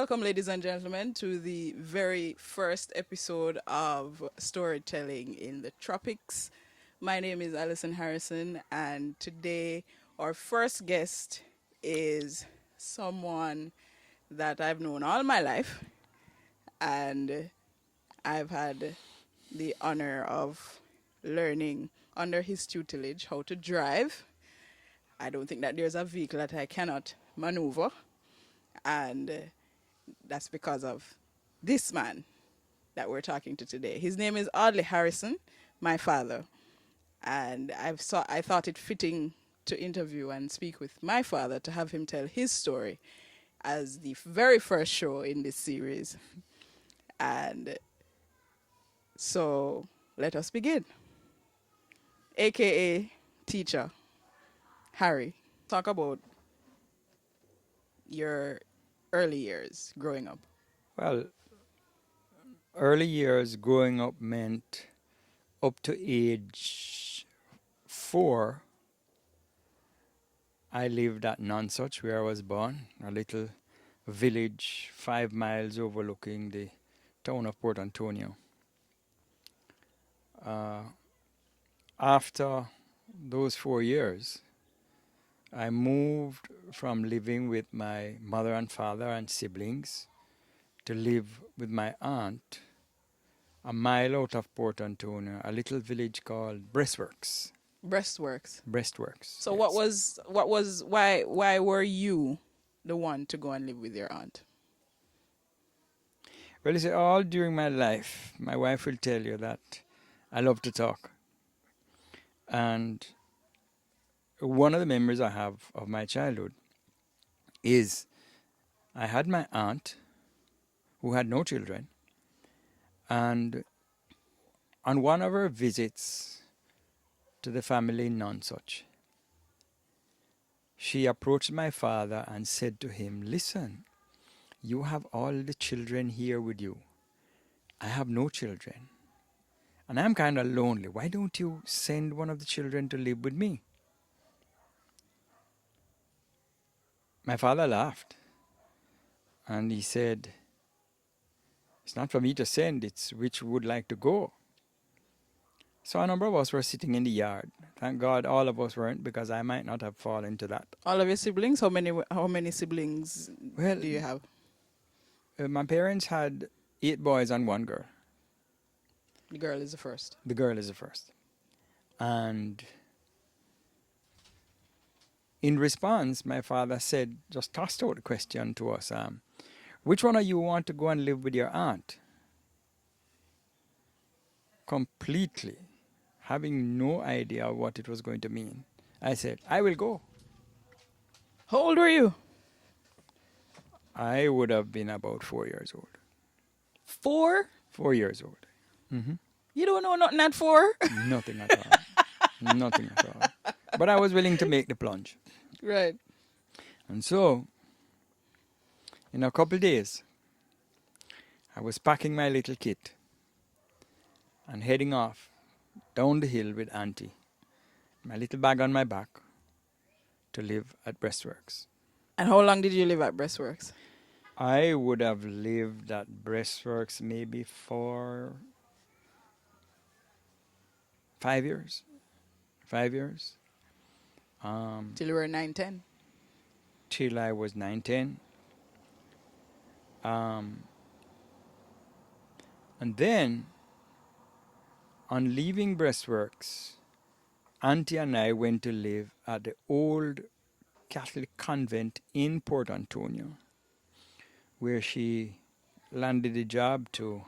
Welcome, ladies and gentlemen, to the very first episode of Storytelling in the Tropics. My name is Allison Harrison, and today our first guest is someone that I've known all my life, and I've had the honor of learning under his tutelage how to drive. I don't think that there's a vehicle that I cannot maneuver, and that's because of this man that we're talking to today. His name is Audley Harrison, my father, and I thought it fitting to interview and speak with my father to have him tell his story as the very first show in this series. And so let us begin. AKA teacher, Harry, talk about your early years growing up. Well, early years growing up meant up to age 4, I lived at Nonsuch, where I was born, a little village 5 miles overlooking the town of Port Antonio. After those 4 years, I moved from living with my mother and father and siblings to live with my aunt a mile out of Port Antonio, a little village called Breastworks. Breastworks. Breastworks. So yes. why were you the one to go and live with your aunt? Well, you see, all during my life, my wife will tell you that I love to talk. And one of the memories I have of my childhood is I had my aunt who had no children. And on one of her visits to the family in Nonsuch, she approached my father and said to him, "Listen, you have all the children here with you. I have no children. And I'm kind of lonely. Why don't you send one of the children to live with me?" My father laughed. And he said, "It's not for me to send, it's which would like to go." So a number of us were sitting in the yard. Thank God all of us weren't, because I might not have fallen into that. All of your siblings? How many siblings Well, do you have? my parents had 8 boys and 1 girl. The girl is the first. The girl is the first. And in response, my father said, just tossed out a question to us, which one of you want to go and live with your aunt? Completely, having no idea what it was going to mean, I said, I will go. How old were you? I would have been about 4 years old. 4? 4 years old. Mm-hmm. You don't know nothing at 4? Nothing at all. Nothing at all. But I was willing to make the plunge. Right. And so, in a couple of days, I was packing my little kit and heading off down the hill with Auntie, my little bag on my back, to live at Breastworks. And how long did you live at Breastworks? I would have lived at Breastworks maybe for 5 years. 5 years. Till you were 9, 10? Till I was 9, 10. And then, on leaving Breastworks, Auntie and I went to live at the old Catholic convent in Port Antonio, where she landed a job to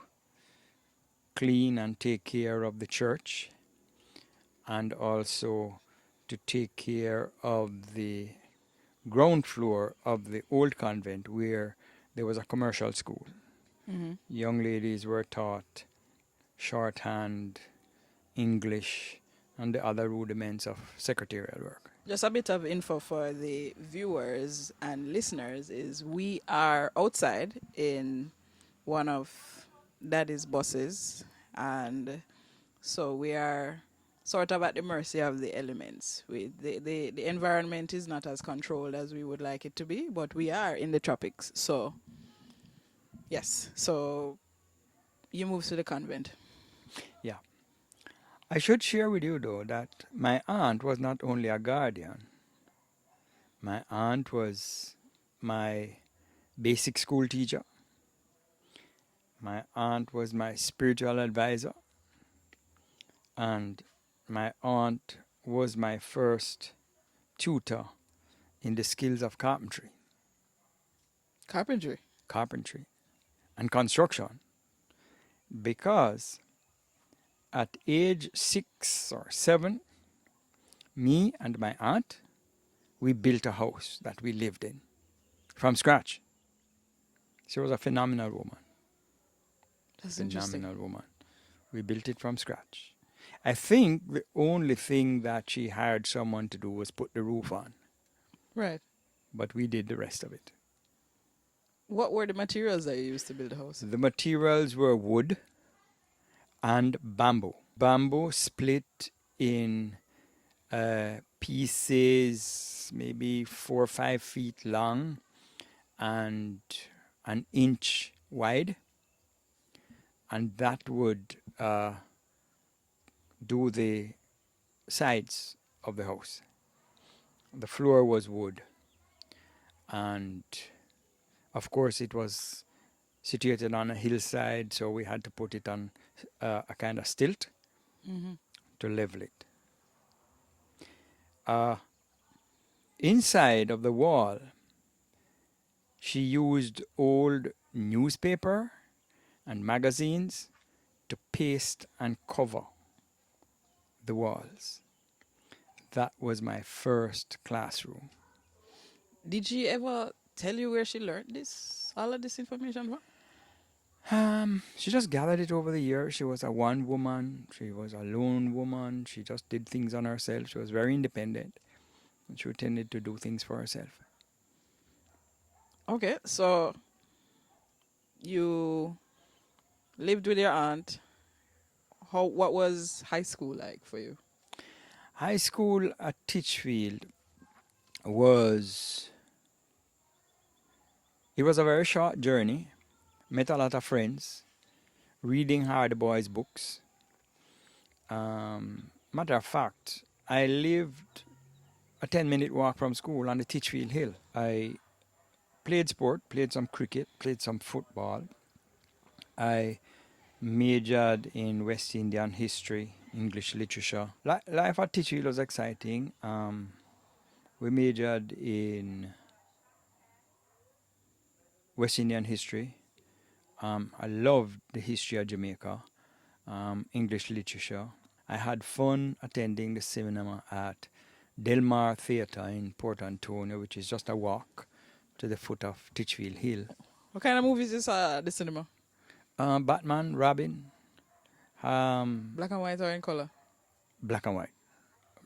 clean and take care of the church, and also to take care of the ground floor of the old convent, where there was a commercial school. Mm-hmm. Young ladies were taught shorthand, English, and the other rudiments of secretarial work. Just a bit of info for the viewers and listeners is we are outside in one of Daddy's buses, and so we are sort of at the mercy of the elements. The environment is not as controlled as we would like it to be, but we are in the tropics, so Yes. So you moved to the convent. Yeah. I should share with you, though, that my aunt was not only a guardian, my aunt was my basic school teacher, my aunt was my spiritual advisor, and my aunt was my first tutor in the skills of Carpentry. carpentry, and construction. Because at age 6 or 7, me and my aunt, we built a house that we lived in from scratch. She was a phenomenal woman. That's interesting. Phenomenal woman. We built it from scratch. I think the only thing that she hired someone to do was put the roof on, Right. but we did the rest of it. What were the materials that you used to build the house? The materials were wood and bamboo. Bamboo split in pieces maybe 4 or 5 feet long and an inch wide, and that would do the sides of the house. The floor was wood, and of course it was situated on a hillside, so we had to put it on a kind of stilt Mm-hmm. to level it. Uh, Inside of the wall, she used old newspaper and magazines to paste and cover the walls. That was my first classroom. Did she ever tell you where she learned this, all of this information from? She just gathered it over the years. She was a one woman. She was a lone woman. She just did things on herself. She was very independent. And she tended to do things for herself. Okay, so you lived with your aunt. What was high school like for you? High school at Titchfield was it was a very short journey. Met a lot of friends, reading hard boys books. Matter of fact, I lived a 10-minute walk from school on the Titchfield Hill. I played sport, played some cricket, played some football. I majored in West Indian history, English literature. Life at Titchfield was exciting. We majored in West Indian history. I loved the history of Jamaica, English literature. I had fun attending the cinema at Del Mar Theatre in Port Antonio, which is just a walk to the foot of Titchfield Hill. What kind of movies you saw at the cinema? Batman, Robin, Black and white or in color? black and white,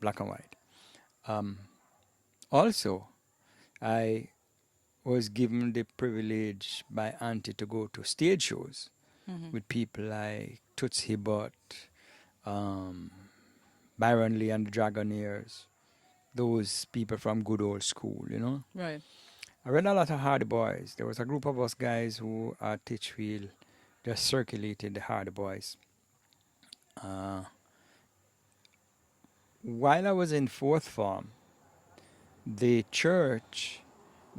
black and white. Also, I was given the privilege by Auntie to go to stage shows Mm-hmm. with people like Toots Hibbert, um, Byron Lee and the Dragonaires, those people from good old school. Right. I read a lot of Hardy Boys. There was a group of us guys who at Titchfield just circulated the Hardy Boys. Uh, while I was in fourth form, the church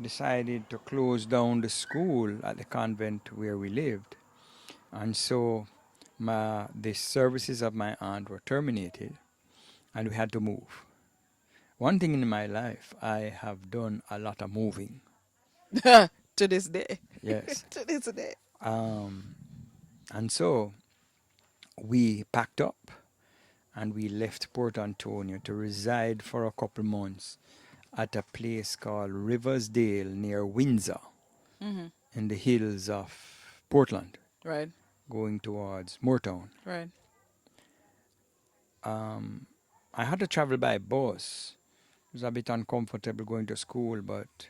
decided to close down the school at the convent where we lived. And so the services of my aunt were terminated and we had to move. One thing in my life, I have done a lot of moving. To this day. Yes. To this day. Um, and so we packed up and we left Port Antonio to reside for a couple months at a place called Riversdale near Windsor Mm-hmm. in the hills of Portland, Right. going towards Moortown. Right. I had to travel by bus. It was a bit uncomfortable going to school, but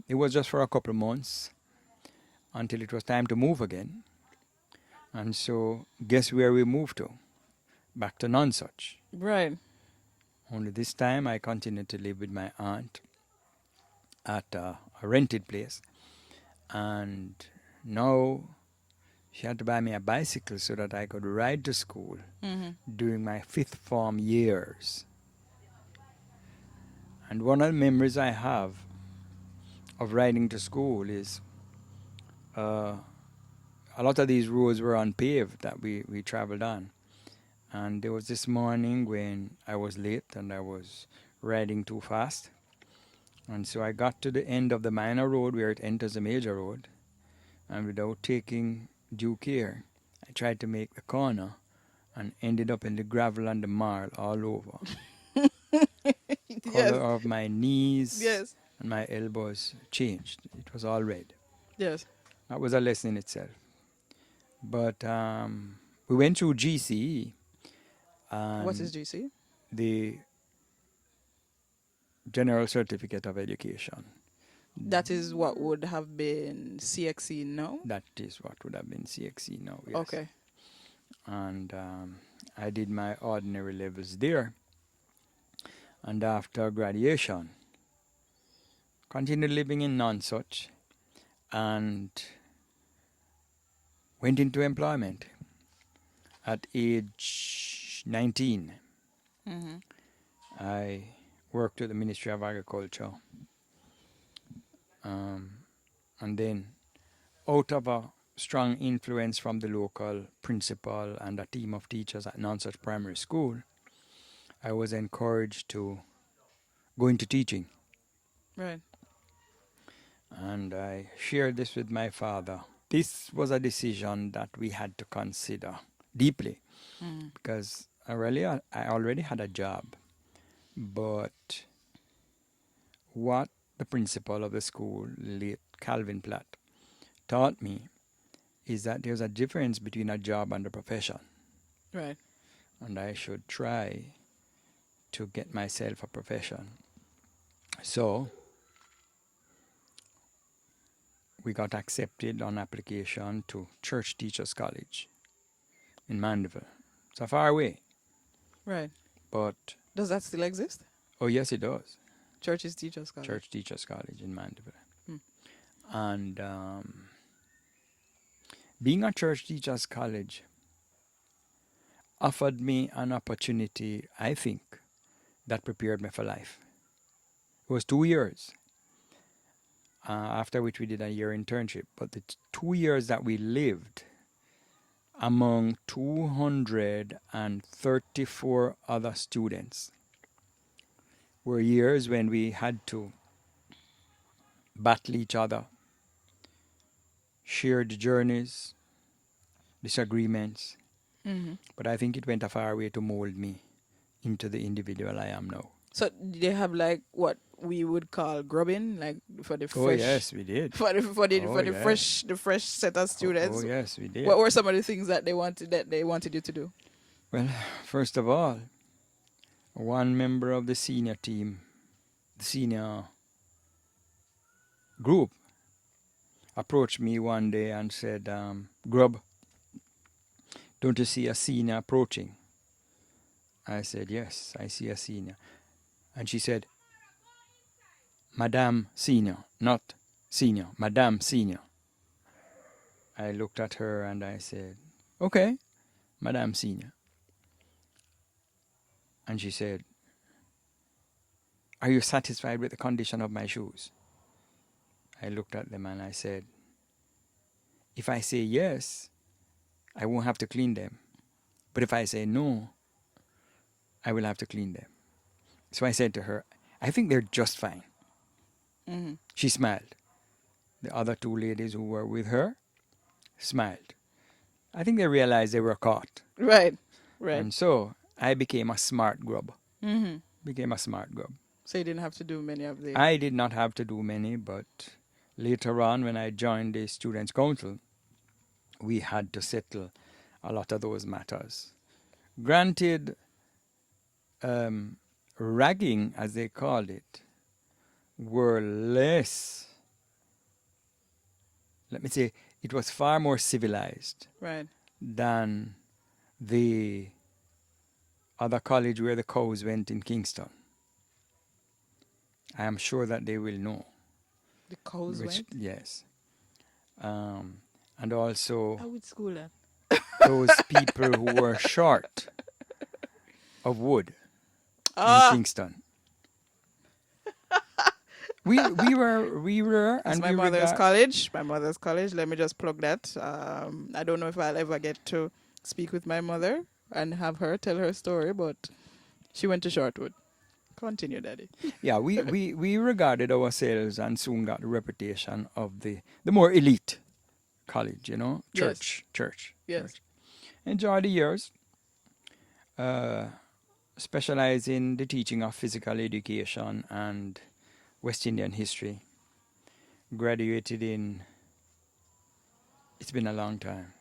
it was just for a couple of months until it was time to move again. And so, guess where we moved to? Back to Nonsuch. Right. Only this time I continued to live with my aunt at a rented place. And now she had to buy me a bicycle so that I could ride to school Mm-hmm. during my fifth form years. And one of the memories I have of riding to school is uh, a lot of these roads were unpaved that we traveled on. And there was this morning when I was late and I was riding too fast. And so I got to the end of the minor road where it enters the major road. And without taking due care, I tried to make the corner and ended up in the gravel and the marl all over. Yes. Color of my knees Yes. and my elbows changed. It was all red. Yes. That was a lesson in itself. But we went through GCE What is and GC? the General Certificate of Education. That is what would have been CXE now? That is what would have been CXE now, yes. Okay. And I did my ordinary levels there. And after graduation, continued living in Nonsuch and went into employment at age 19. Mm-hmm. I worked with the Ministry of Agriculture. And then, out of a strong influence from the local principal and a team of teachers at Nonsuch Primary School, I was encouraged to go into teaching. Right. And I shared this with my father. This was a decision that we had to consider deeply Mm-hmm. because I already had a job. But what the principal of the school, late Calvin Platt, taught me is that there's a difference between a job and a profession. Right. And I should try to get myself a profession. So we got accepted on application to Church Teachers College in Mandeville. It's a far away, Right. but Does that still exist? oh yes, it does. Churches Teachers College. Church Teachers College in Mandeville. Hmm. And being a Church Teachers College offered me an opportunity, I think, that prepared me for life. It was 2 years, after which we did a year internship. But the 2 years that we lived among 234 other students were years when we had to battle each other, share the journeys, disagreements. Mm-hmm. But I think it went a far way to mold me into the individual I am now. So they have like what we would call grubbing, like for the Oh fresh, yes, we did. for the Oh for the yeah. fresh set of students. Oh yes, we did. What were some of the things that they wanted you to do? Well, first of all, one member of the senior team, the senior group, approached me one day and said, Grub, don't you see a senior approaching? I said, yes, I see a senior. And she said, Madame Senior, not senior, Madame Senior. I looked at her and I said, okay, Madame Senior. And she said, are you satisfied with the condition of my shoes? I looked at them and I said, if I say yes, I won't have to clean them. But if I say no, I will have to clean them. So I said to her, I think they're just fine. Mm-hmm. She smiled. The other two ladies who were with her smiled. I think they realized they were caught. Right. Right. And so I became a smart grub. Mm-hmm. Became a smart grub. So you didn't have to do many of the. I did not have to do many, but later on when I joined the Students' Council, we had to settle a lot of those matters. Granted, ragging, as they called it, were less, let me say, it was far more civilized Right. than the other college where the cows went in Kingston. I am sure that they will know. The cows Which, went. yes. and also I would school at. those people who were short of wood in Ah, Kingston. We were, that's and my we mother's regard. college. My mother's college. Let me just plug that. I don't know if I'll ever get to speak with my mother and have her tell her story, but she went to Shortwood. Continue, Daddy. Yeah, we regarded ourselves and soon got the reputation of the more elite college, Yes, yes. church. Enjoyed the years, uh, specialized in the teaching of physical education and West Indian history. Graduated in, it's been a long time,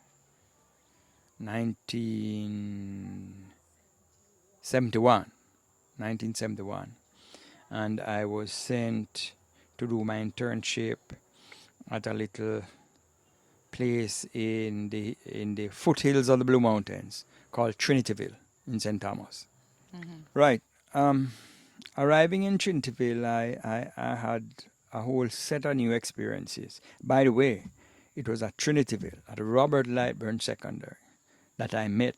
1971, 1971. And I was sent to do my internship at a little place in the foothills of the Blue Mountains called Trinityville in St. Thomas. Mm-hmm. Right. Um, Arriving in Trinityville, I had a whole set of new experiences. By the way, it was at Trinityville, at Robert Lightburn Secondary, that I met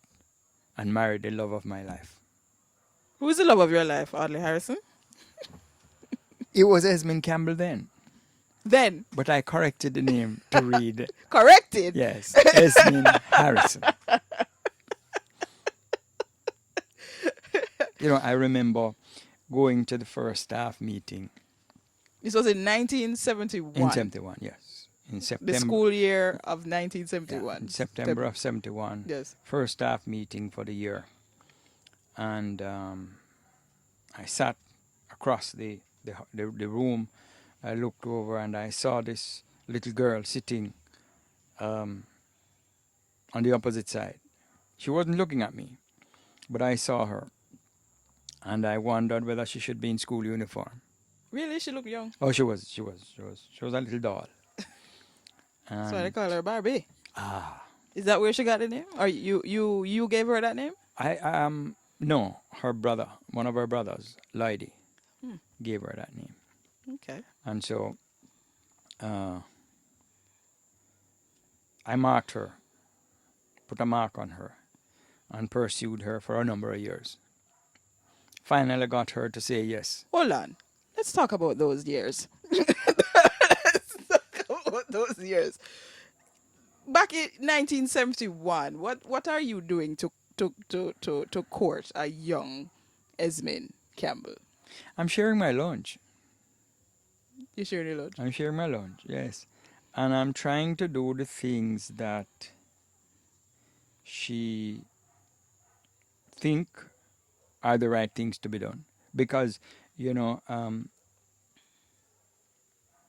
and married the love of my life. Who's the love of your life, Audley Harrison? It was Esmond Campbell then, Then but I corrected the name to read, corrected. yes, Esmond Harrison. I remember going to the first staff meeting This was in in 1971. 71, yes. In The September, school year of yeah, 1971. in September of 71, Yes. first staff meeting for the year. And I sat across the room. I looked over and I saw this little girl sitting on the opposite side. She wasn't looking at me, but I saw her. And I wondered whether she should be in school uniform. Really? She looked young. Oh, she was a little doll. That's why they And call her Barbie. ah, Is that where she got the name? Or you gave her that name? I no, her brother, one of her brothers, Lloydie, Hmm. gave her that name. Okay. And so uh, I marked her, put a mark on her, and pursued her for a number of years. Finally got her to say yes. Hold on. Let's talk about those years. Let's talk about those years. Back in 1971, what are you doing to court a young Esmond Campbell? I'm sharing my lunch. You sharing your lunch? I'm sharing my lunch, yes. And I'm trying to do the things that she think are the right things to be done. Because,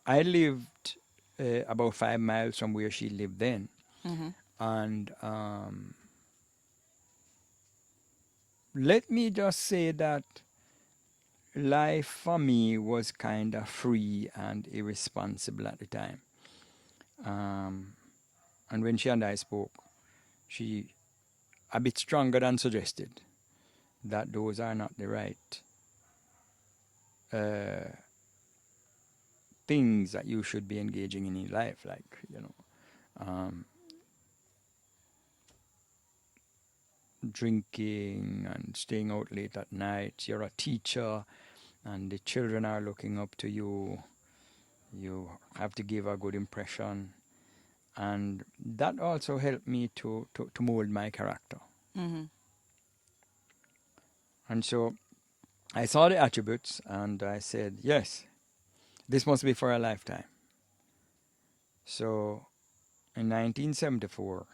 I lived about 5 miles from where she lived then. Mm-hmm. And let me just say that life for me was kind of free and irresponsible at the time. And when she and I spoke, she, a bit stronger than suggested, that those are not the right things that you should be engaging in life, like, drinking and staying out late at night. You're a teacher and the children are looking up to you. You have to give a good impression. And that also helped me to mold my character. Mm-hmm. And so I saw the attributes and I said, yes, this must be for a lifetime. So in 1974,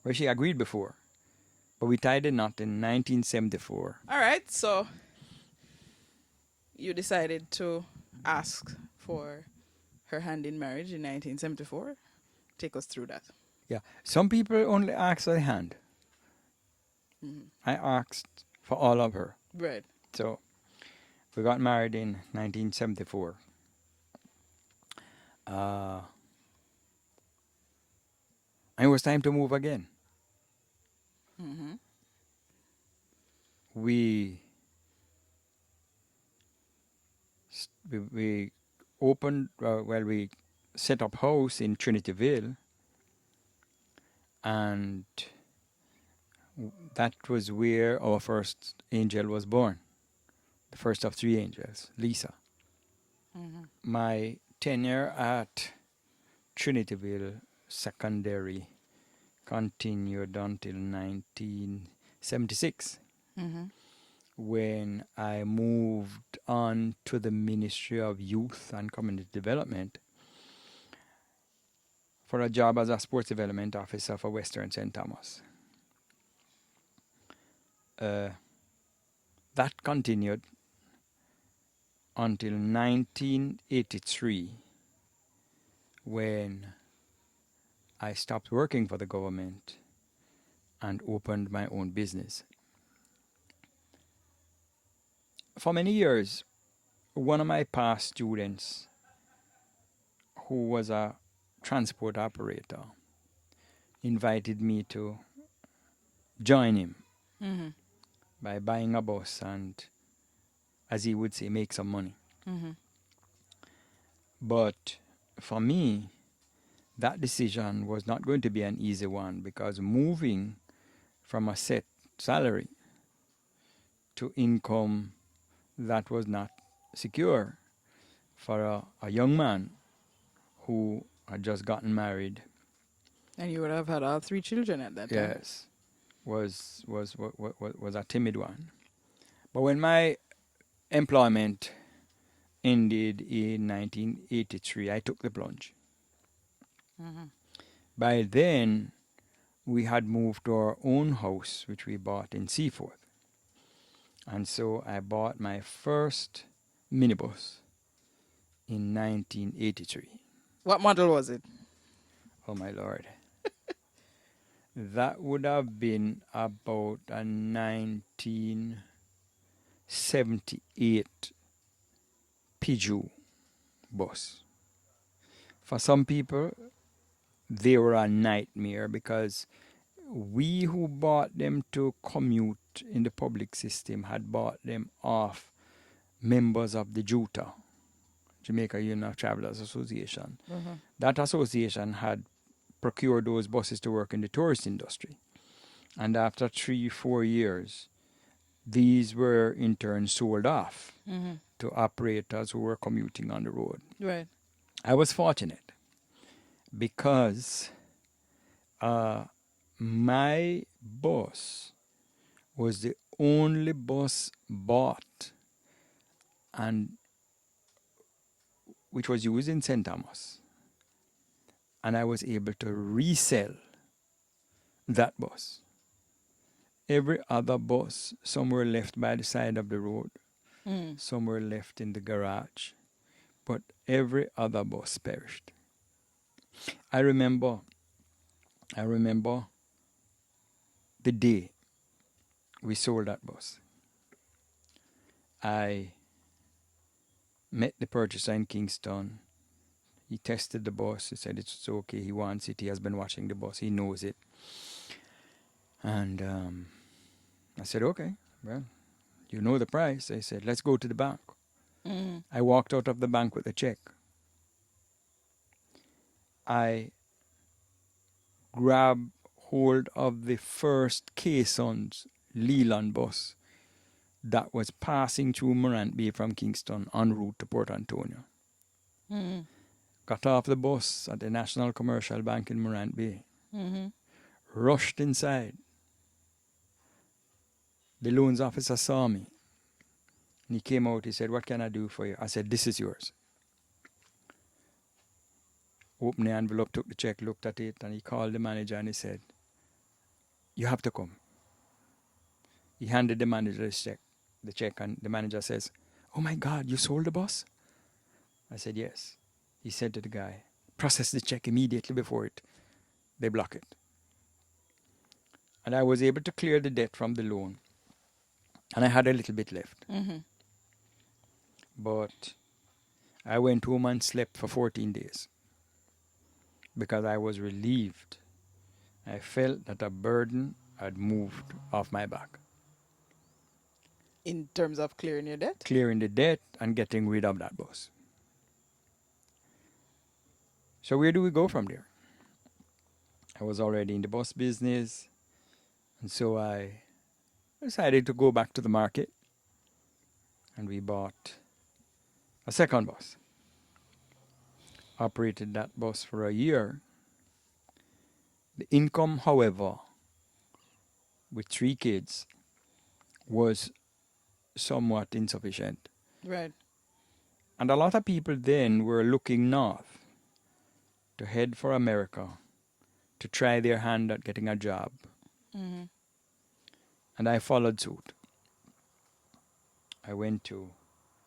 well, she agreed before, but we tied a knot in 1974. All right. So you decided to ask for her hand in marriage in 1974. Take us through that. Yeah, some people only ask for the hand. Mm-hmm. I asked for all of her. Right. So we got married in 1974. And it was time to move again. Mm-hmm. We we opened, we set up house in Trinityville, and that was where our first angel was born, the first of three angels, Lisa. Mm-hmm. My tenure at Trinityville Secondary continued until 1976, Mm-hmm. when I moved on to the Ministry of Youth and Community Development for a job as a sports development officer for Western St. Thomas. Uh, that continued until 1983, when I stopped working for the government and opened my own business. For many years, one of my past students, who was a transport operator, invited me to join him Mm-hmm. by buying a bus and, as he would say, make some money. Mm-hmm. But for me, that decision was not going to be an easy one, because moving from a set salary to income that was not secure for a young man who had just gotten married, And you would have had all three children at that time. yes, was a timid one. But when my employment ended in 1983, I took the plunge. Mm-hmm. By then, we had moved to our own house, which we bought in Seaforth. And so I bought my first minibus in 1983. What model was it? Oh my lord. That would have been about a 1978 Peugeot bus. For some people, they were a nightmare, because we who bought them to commute in the public system had bought them off members of the JUTA, Jamaica Union of Travelers Association. Mm-hmm. That association had procured those buses to work in the tourist industry. And after 3-4 years, these were in turn sold off Mm-hmm. to operators who were commuting on the road. Right. I was fortunate because my bus was the only bus bought and which was used in St. Thomas. And I was able to resell that bus. Every other bus, some were left by the side of the road, Mm. some were left in the garage, but every other bus perished. I remember the day we sold that bus. I met the purchaser in Kingston. He tested the bus. He said it's okay. He wants it. He has been watching the bus. He knows it. And I said, okay, well, you know the price. I said, let's go to the bank. Mm. I walked out of the bank with a check. I grabbed hold of the first Caissons Leland bus that was passing through Morant Bay from Kingston en route to Port Antonio. Mm. Got off the bus at the National Commercial Bank in Morant Bay. Mm-hmm. Rushed inside. The loans officer saw me. And he came out. He said, what can I do for you? I said, this is yours. Opened the envelope, took the check, looked at it, and he called the manager and he said, you have to come. He handed the manager the check, and the manager says, oh my God, you sold the bus? I said, yes. He said to the guy, process the check immediately before they block it. And I was able to clear the debt from the loan. And I had a little bit left. Mm-hmm. But I went home and slept for 14 days because I was relieved. I felt that a burden had moved off my back. In terms of clearing your debt? Clearing the debt and getting rid of that bus. So where do we go from there? I was already in the bus business, and so I decided to go back to the market, and we bought a second bus. Operated that bus for a year. The income, however, with 3 kids, was somewhat insufficient. Right. And a lot of people then were looking north to head for America to try their hand at getting a job. Mm-hmm. And I followed suit. I went to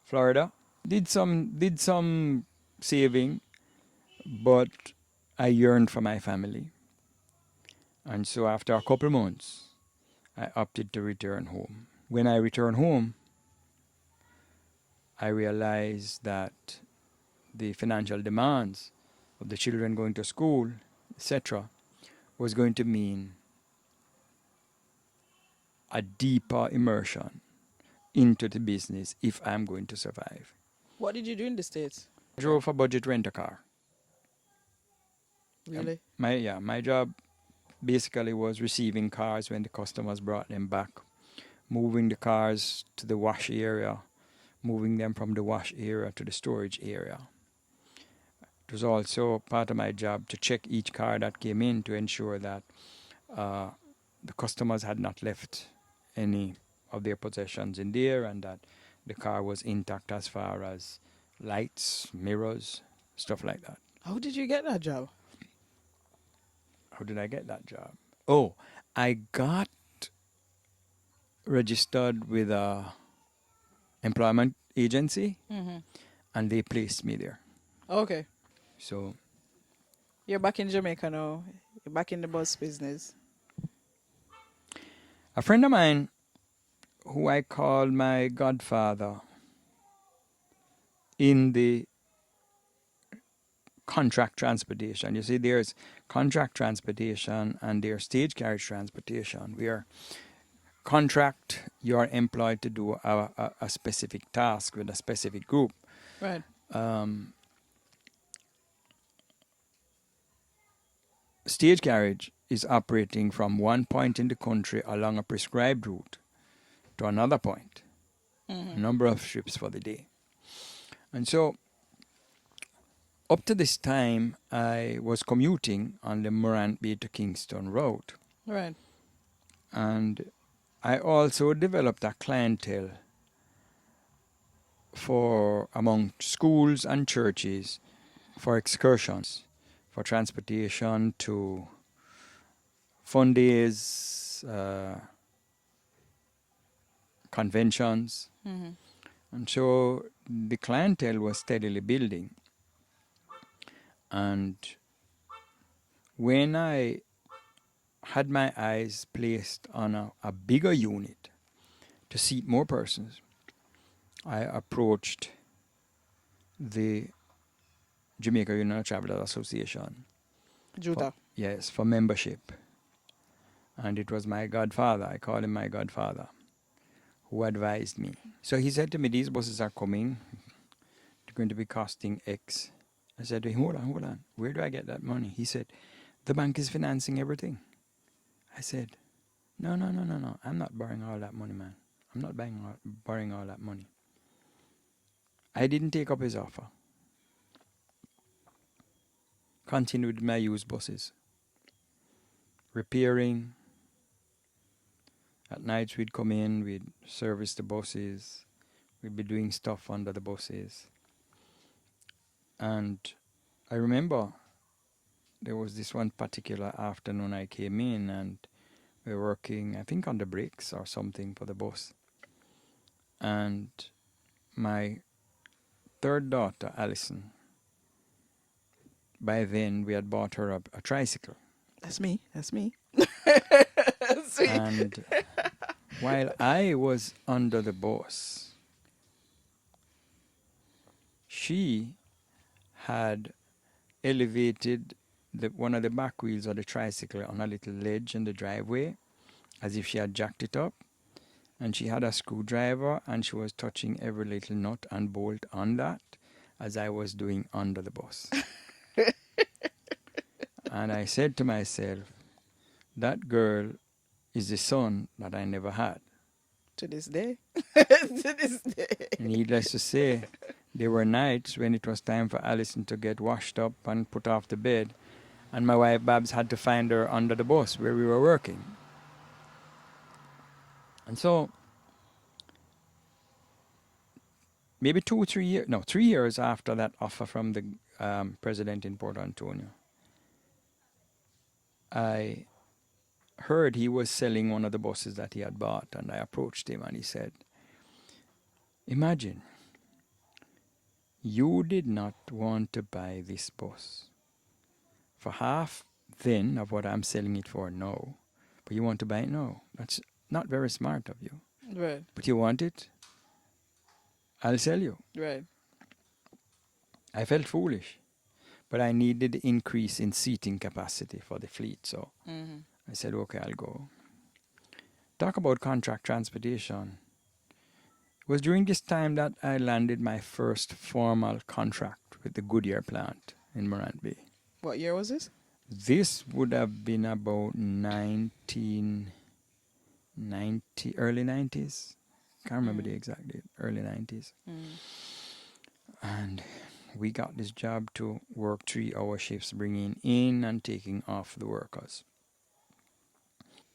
Florida, did some saving, but I yearned for my family. And so after a couple months, I opted to return home. When I returned home, I realized that the financial demands of the children going to school, etc., was going to mean a deeper immersion into the business if I'm going to survive. What did you do in the States? I drove a budget rent-a-car. Really? My job basically was receiving cars when the customers brought them back, moving the cars to the wash area, moving them from the wash area to the storage area. It was also part of my job to check each car that came in to ensure that the customers had not left any of their possessions in there and that the car was intact as far as lights, mirrors, stuff like that. How did you get that job? How did I get that job? Oh, I got registered with a employment agency Mm-hmm. and they placed me there. Okay. So You're back in Jamaica now. You're back in the bus business. a friend of mine who I call my godfather in the contract transportation. You see, there's contract transportation and there's stage carriage transportation, where contract you're employed to do a specific task with a specific group. Right. Stage carriage is operating from one point in the country along a prescribed route to another point, a number of trips for the day. And so up to this time, I was commuting on the Morant Bay to Kingston Road. Right. And I also developed a clientele for among schools and churches for excursions, for transportation to fun days, conventions. Mm-hmm. And so the clientele was steadily building. And when I had my eyes placed on a bigger unit to seat more persons, I approached the Jamaica Union of Travelers Association. Juta. Yes, for membership. And it was my godfather, I call him my godfather, who advised me. So he said to me, these buses are coming, they're going to be costing X. I said to him, hold on, where do I get that money? He said, the bank is financing everything. I said, no, I'm not borrowing all that money, man. I'm not borrowing all that money. I didn't take up his offer. Continued with my used buses. Repairing. At nights we'd come in, we'd service the buses. We'd be doing stuff under the buses. And I remember there was this one particular afternoon I came in and we were working, I think on the brakes or something for the bus. And my third daughter, Allison, by then we had bought her a tricycle. That's me. That's me. And while I was under the bus, she had elevated one of the back wheels of the tricycle on a little ledge in the driveway, as if she had jacked it up. And she had a screwdriver and she was touching every little nut and bolt on that, as I was doing under the bus. And I said to myself, that girl is the son that I never had. To this day. To this day. Needless to say, there were nights when it was time for Allison to get washed up and put off the bed, and my wife Babs had to find her under the bus where we were working. And so, maybe 2 3 years, no, 3 years after that offer from the president in Port Antonio, I heard he was selling one of the buses that he had bought, and I approached him and he said, imagine, you did not want to buy this bus for half then of what I'm selling it for now, but you want to buy it now. That's not very smart of you. Right. But you want it, I'll sell you. Right. I felt foolish, but I needed the increase in seating capacity for the fleet, so Mm-hmm. I said, okay, I'll go. Talk about contract transportation. It was during this time that I landed my first formal contract with the Goodyear plant in Morant Bay. What year was this? This would have been about 1990, early 90s. Can't remember the Mm. exact date, early 90s. Mm. And we got this job to work 3 hour shifts, bringing in and taking off the workers.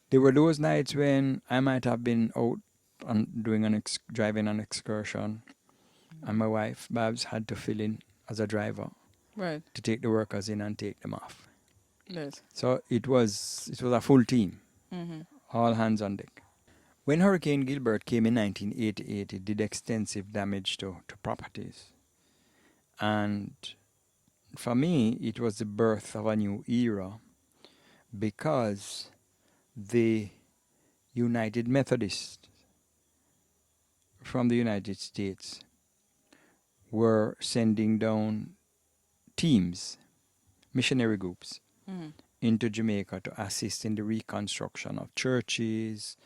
There were those nights when I might have been out and doing driving an excursion, and my wife Babs had to fill in as a driver Right. to take the workers in and take them off. Yes. So it was a full team, Mm-hmm. all hands on deck. When Hurricane Gilbert came in 1988, it did extensive damage to properties. And for me, it was the birth of a new era because the United Methodists from the United States were sending down teams, missionary groups, Mm-hmm. into Jamaica to assist in the reconstruction of churches,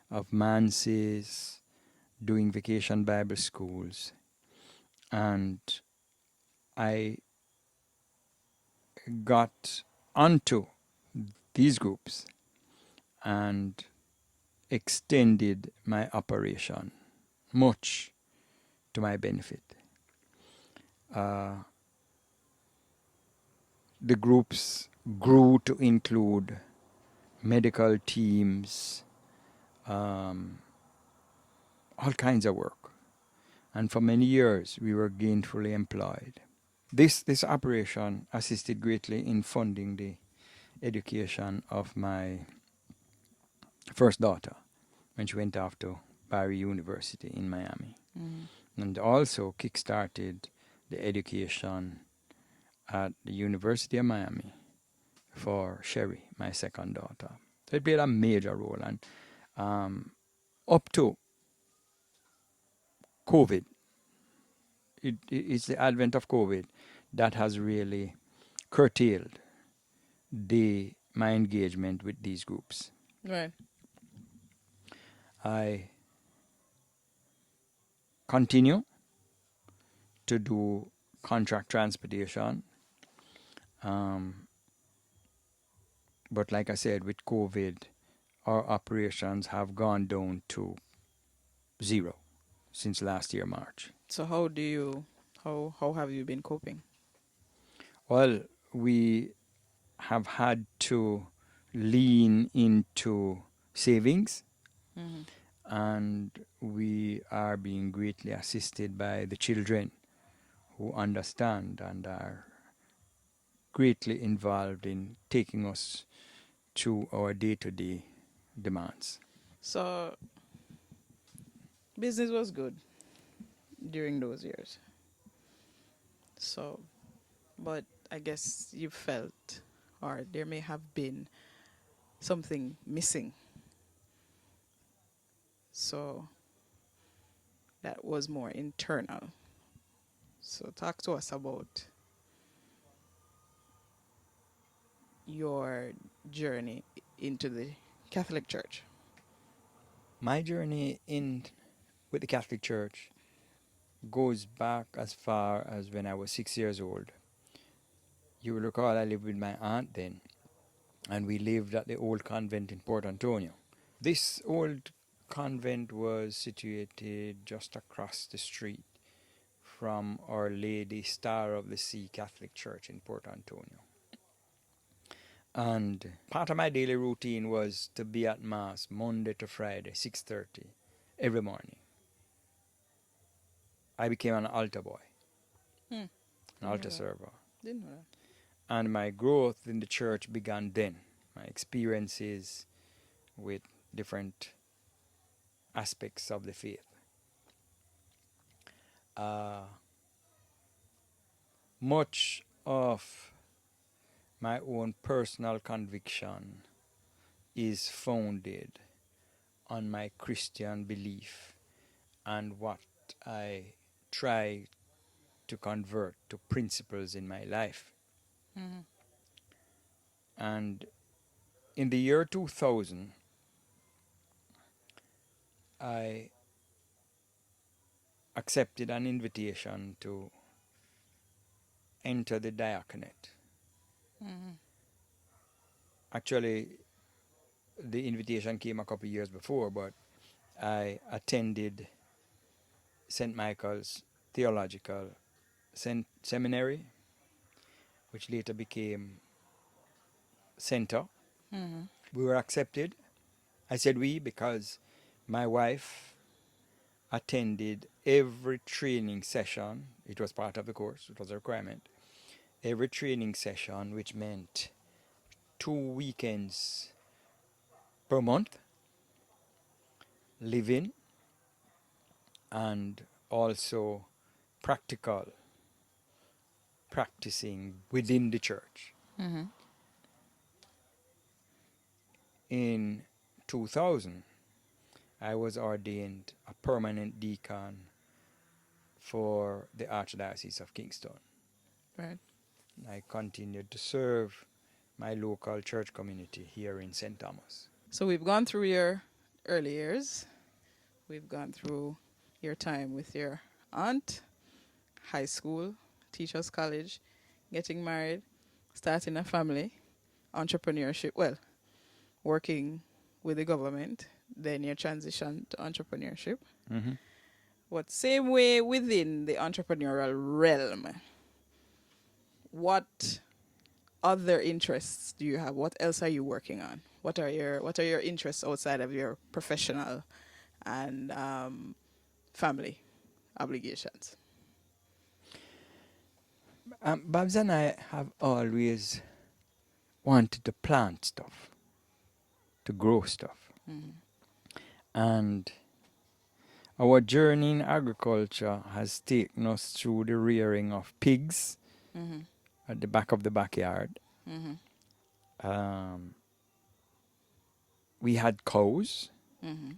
of manses, doing vacation Bible schools. And I got onto these groups and extended my operation much to my benefit. Uh, the groups grew to include medical teams, um, all kinds of work. And for many years, we were gainfully employed. This operation assisted greatly in funding the education of my first daughter when she went off to Barry University in Miami, Mm-hmm. and also kickstarted the education at the University of Miami for Sherry, my second daughter. So it played a major role, and um, up to COVID, it's the advent of COVID that has really curtailed my engagement with these groups. Right. I continue to do contract transportation, um, but like I said, with COVID, our operations have gone down to zero since last year, March. So how have you been coping? Well, we have had to lean into savings, Mm-hmm. and we are being greatly assisted by the children who understand and are greatly involved in taking us through our day-to-day demands. So business was good during those years. So, but I guess you felt, or there may have been something missing. So that was more internal. So talk to us about your journey into the Catholic Church. My journey in with the Catholic Church goes back as far as when I was 6 years old. You will recall I lived with my aunt then, and we lived at the old convent in Port Antonio. This old convent was situated just across the street from Our Lady Star of the Sea Catholic Church in Port Antonio. And part of my daily routine was to be at Mass Monday to Friday, 6:30, every morning. I became an altar boy, Hmm. an Didn't know altar that. server. Didn't know that. And my growth in the church began then. My experiences with different aspects of the faith. Uh, much of my own personal conviction is founded on my Christian belief and what I try to convert to principles in my life. Mm-hmm. And in the year 2000, I accepted an invitation to enter the diaconate. Mm-hmm. Actually, the invitation came a couple of years before, but I attended St. Michael's Theological Seminary, which later became Center. Mm-hmm. We were accepted. I said we because my wife attended every training session. It was part of the course, it was a requirement. Every training session, which meant 2 weekends per month, living and also practical practicing within the church. Mm-hmm. In 2000, I was ordained a permanent deacon for the Archdiocese of Kingston. Right. I continued to serve my local church community here in St. Thomas. So we've gone through your early years. We've gone through your time with your aunt, high school, teachers college, getting married, starting a family, entrepreneurship. Well, working with the government, then your transition to entrepreneurship. Mm-hmm. But same way within the entrepreneurial realm, what other interests do you have? What else are you working on? What are your interests outside of your professional and family obligations? Babs and I have always wanted to plant stuff, to grow stuff. Mm-hmm. And our journey in agriculture has taken us through the rearing of pigs Mm-hmm. at the back of the backyard. Mm-hmm. Um, we had cows, Mm-hmm.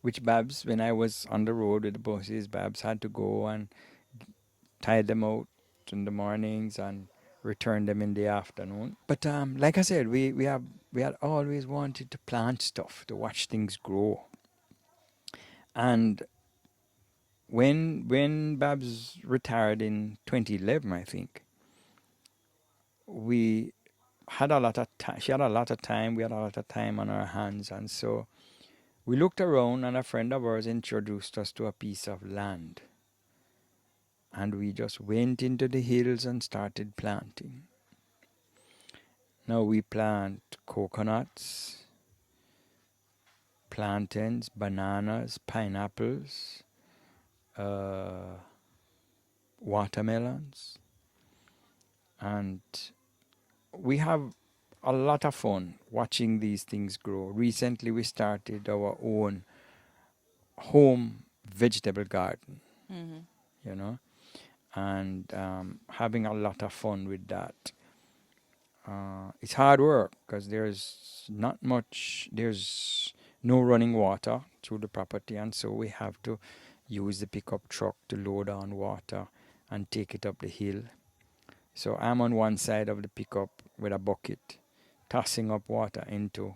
which Babs, when I was on the road with the buses, Babs had to go and tie them out in the mornings and return them in the afternoon. But like I said, we had always wanted to plant stuff, to watch things grow. And when Babs retired in 2011, I think, we had a lot of time. She had a lot of time. We had a lot of time on our hands, and so we looked around, and a friend of ours introduced us to a piece of land, and we just went into the hills and started planting. Now we plant coconuts, plantains, bananas, pineapples, uh, watermelons, and we have a lot of fun watching these things grow. Recently, we started our own home vegetable garden, Mm-hmm. you know, and having a lot of fun with that. It's hard work because there's no running water through the property, and so we have to use the pickup truck to load on water and take it up the hill. So I'm on one side of the pickup with a bucket, tossing up water into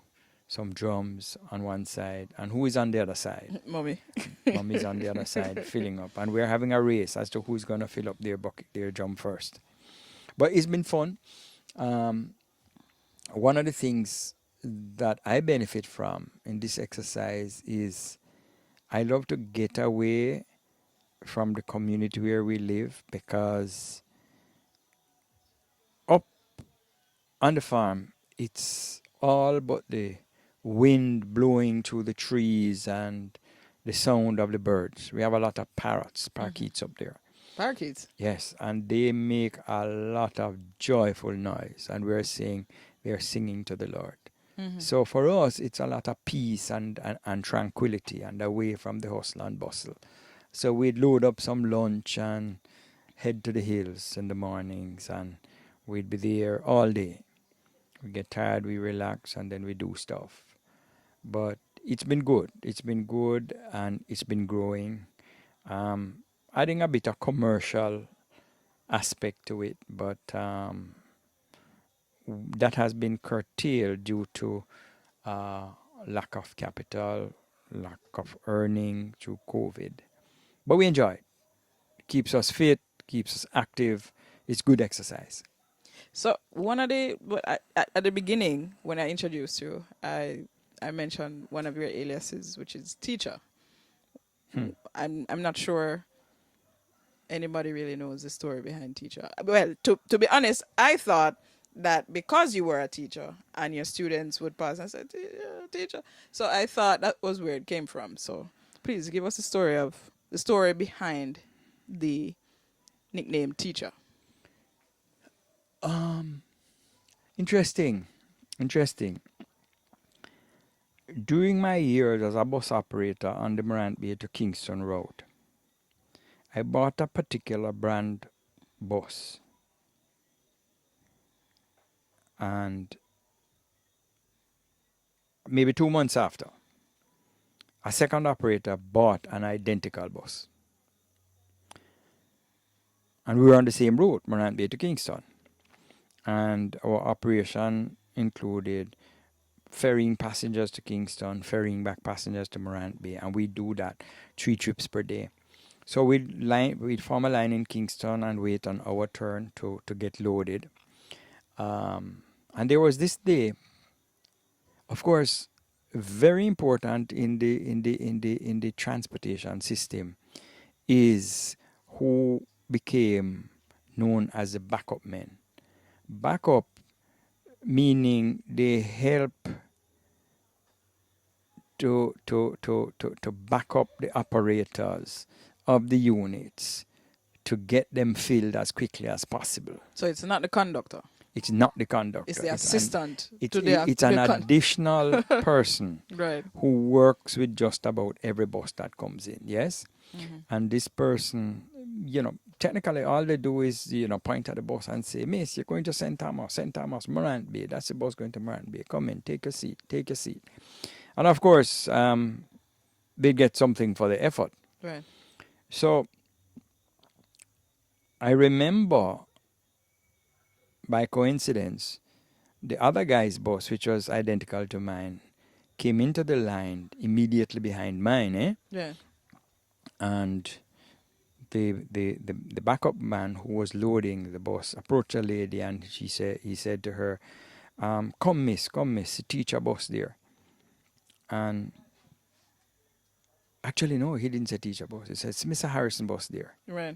some drums on one side, and who is on the other side? Mommy. Mommy's on the other side filling up, and we're having a race as to who's going to fill up their bucket, their drum first. But it's been fun. Um, One of the things that I benefit from in this exercise is I love to get away from the community where we live, because up on the farm, it's all but the wind blowing through the trees and the sound of the birds. We have a lot of parrots, Mm-hmm. parakeets up there. Parakeets. Yes, and they make a lot of joyful noise, and we're saying they're singing to the Lord. Mm-hmm. So for us, it's a lot of peace and tranquility and away from the hustle and bustle. So we'd load up some lunch and head to the hills in the mornings, and we'd be there all day. We get tired, we relax, and then we do stuff. But it's been good. It's been good, and it's been growing. Adding a bit of commercial aspect to it, but that has been curtailed due to uh, lack of capital, lack of earning through COVID. But we enjoy it. Keeps us fit, keeps us active. It's good exercise. So one of the at the beginning when I introduced you, I mentioned one of your aliases, which is teacher. Hmm. I'm not sure anybody really knows the story behind teacher. Well, to be honest, I thought that because you were a teacher and your students would pass and say teacher, so I thought that was where it came from. So please give us the story behind the nickname teacher. Um, Interesting. Interesting. During my years as a bus operator on the Morant Bay to Kingston Road, I bought a particular brand bus, and maybe 2 months after, a second operator bought an identical bus. And we were on the same route, Morant Bay to Kingston. And our operation included ferrying passengers to Kingston, ferrying back passengers to Morant Bay, and we do that 3 trips per day. So we'd form a line in Kingston and wait on our turn to get loaded. And there was this day, of course, very important in the transportation system is who became known as the backup men. Backup meaning they help to back up the operators of the units to get them filled as quickly as possible. So it's not the conductor; It's not the it's conductor. the assistant It's to the it's an additional person right. who works with just about every bus that comes in. Yes, Mm-hmm. and this person, technically all they do is point at the bus and say, "Miss, you're going to St. Thomas, Morant Bay. That's the bus going to Morant Bay. Come in, take a seat, take a seat." And of course, they get something for the effort. Right. So I remember by coincidence, the other guy's bus, which was identical to mine, came into the line immediately behind mine, Yeah. And the backup man who was loading the bus approached a lady, and he said to her, come miss, the teacher bus there. And actually no, he didn't say teacher bus. He said, it's Mr. Harrison bus there. Right.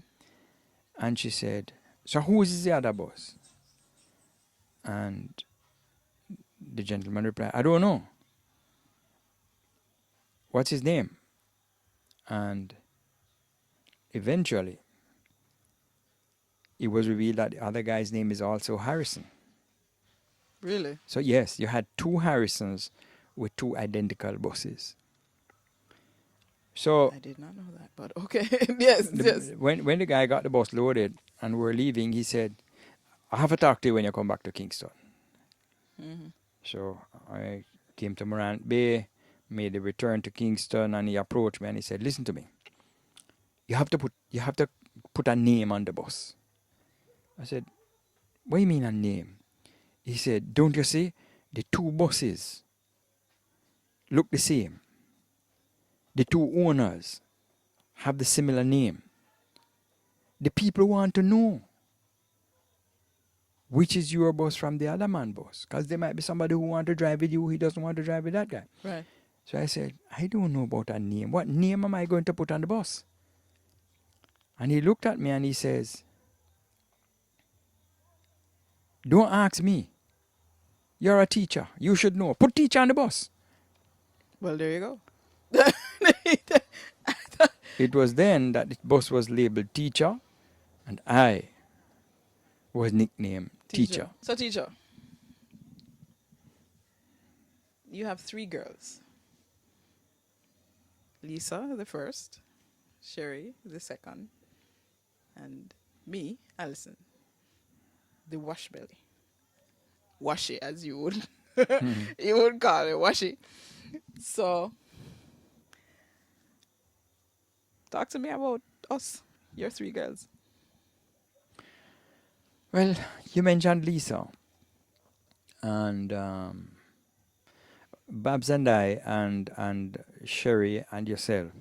And she said, so who is the other bus? And the gentleman replied, I don't know. What's his name? And eventually, it was revealed that the other guy's name is also Harrison. Really? So yes, you had 2 Harrisons with 2 identical buses. So I did not know that, but okay. Yes, yes. when the guy got the bus loaded and we're leaving, he said, I have to talk to you when you come back to Kingston. Mm-hmm. So I came to Morant Bay, made a return to Kingston, and he approached me and he said, listen to me. You have to put a name on the bus. I said, what do you mean a name? He said, don't you see? The 2 buses look the same. The 2 owners have the similar name. The people want to know. which is your bus from the other man bus? Because there might be somebody who want to drive with you, he doesn't want to drive with that guy. Right. So I said, I don't know about a name. What name am I going to put on the bus? And he looked at me and he says, don't ask me. You're a teacher. You should know. Put teacher on the bus. Well, there you go. It was then that the bus was labeled teacher and I was nicknamed teacher. So, teacher, you have 3 girls. Lisa, the first, Sherry, the second, and me, Allison, the wash belly. Washy, as you would you would call it, washy. So, talk to me about us, your 3 girls. Well, you mentioned Lisa. And Babs and I and Sherry and yourself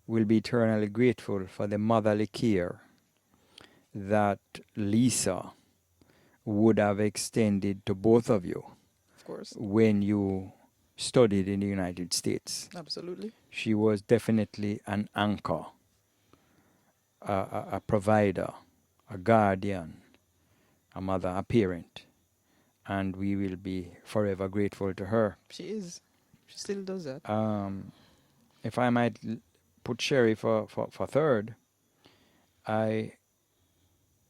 will be eternally grateful for the motherly care that Lisa would have extended to both of you Of course. when you studied in the United States. Absolutely. She was definitely an anchor, a provider, a guardian, a mother, a parent. And we will be forever grateful to her. She is. She still does that. If I might put Sherry for third, I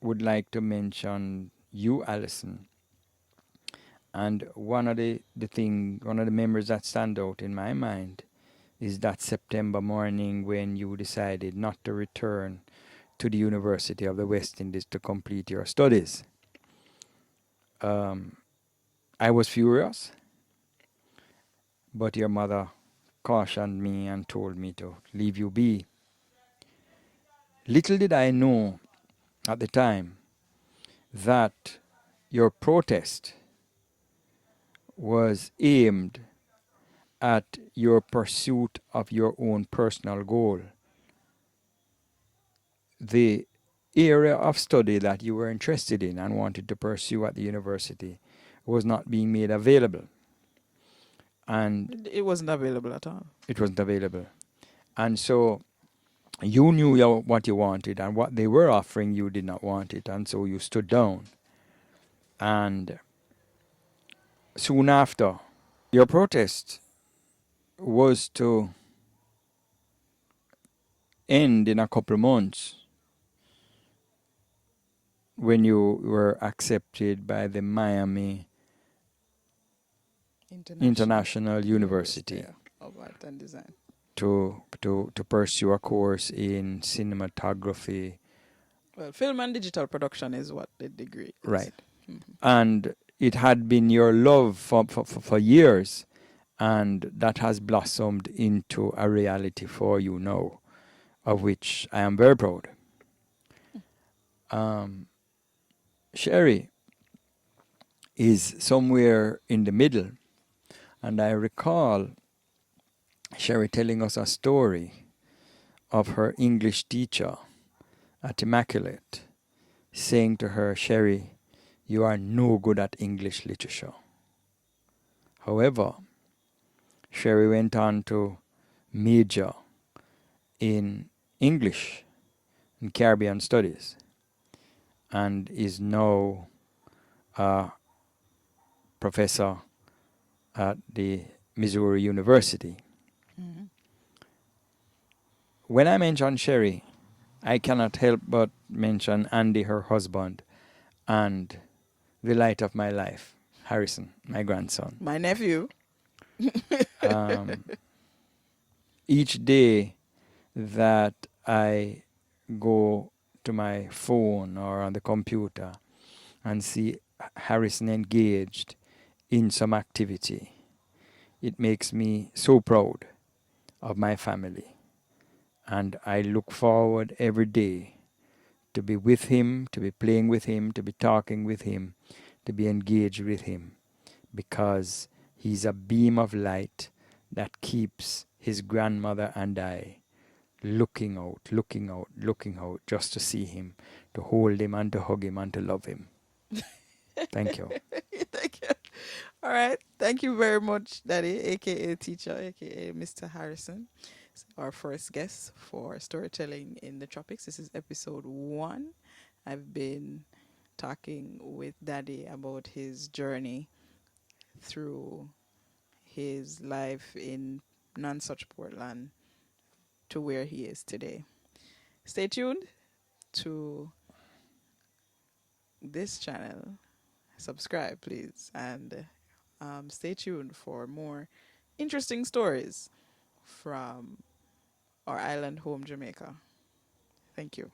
would like to mention you, Allison. And one of the memories that stand out in my mind is that September morning when you decided not to return to the University of the West Indies to complete your studies. I was furious, but your mother cautioned me and told me to leave you be. Little did I know at the time that your protest was aimed at your pursuit of your own personal goal. The area of study that you were interested in and wanted to pursue at the university was not being made available. And It wasn't available at all. it wasn't available. And so you knew what you wanted, and what they were offering you did not want it, and so you stood down. And soon after, your protest was to end in a couple of months when you were accepted by the Miami International University of Art and Design to pursue a course in cinematography. Well, film and digital production is what the degree is. Right. And it had been your love for years, and that has blossomed into a reality for you now, of which I am very proud. Sherry is somewhere in the middle, and I recall Sherry telling us a story of her English teacher at Immaculate saying to her, Sherry, you are no good at English literature. However, Sherry went on to major in English and Caribbean Studies and is now a professor at the Missouri University. Mm-hmm. When I mention Sherry, I cannot help but mention Andy, her husband, and the light of my life, Harrison, my grandson. My nephew. Each day that I go to my phone or on the computer and see Harrison engaged in some activity, it makes me so proud of my family. And I look forward every day to be with him, to be playing with him, to be talking with him, to be engaged with him, because he's a beam of light that keeps his grandmother and I looking out, just to see him, to hold him and to hug him and to love him. Thank you. Thank you. All right. Thank you very much, Daddy, aka teacher, aka Mr. Harrison, our first guest for storytelling in the tropics. This is episode 1. I've been talking with Daddy about his journey through his life in Nonsuch Portland to where he is today. Stay tuned to this channel. Subscribe, please, and stay tuned for more interesting stories from our island home, Jamaica. Thank you.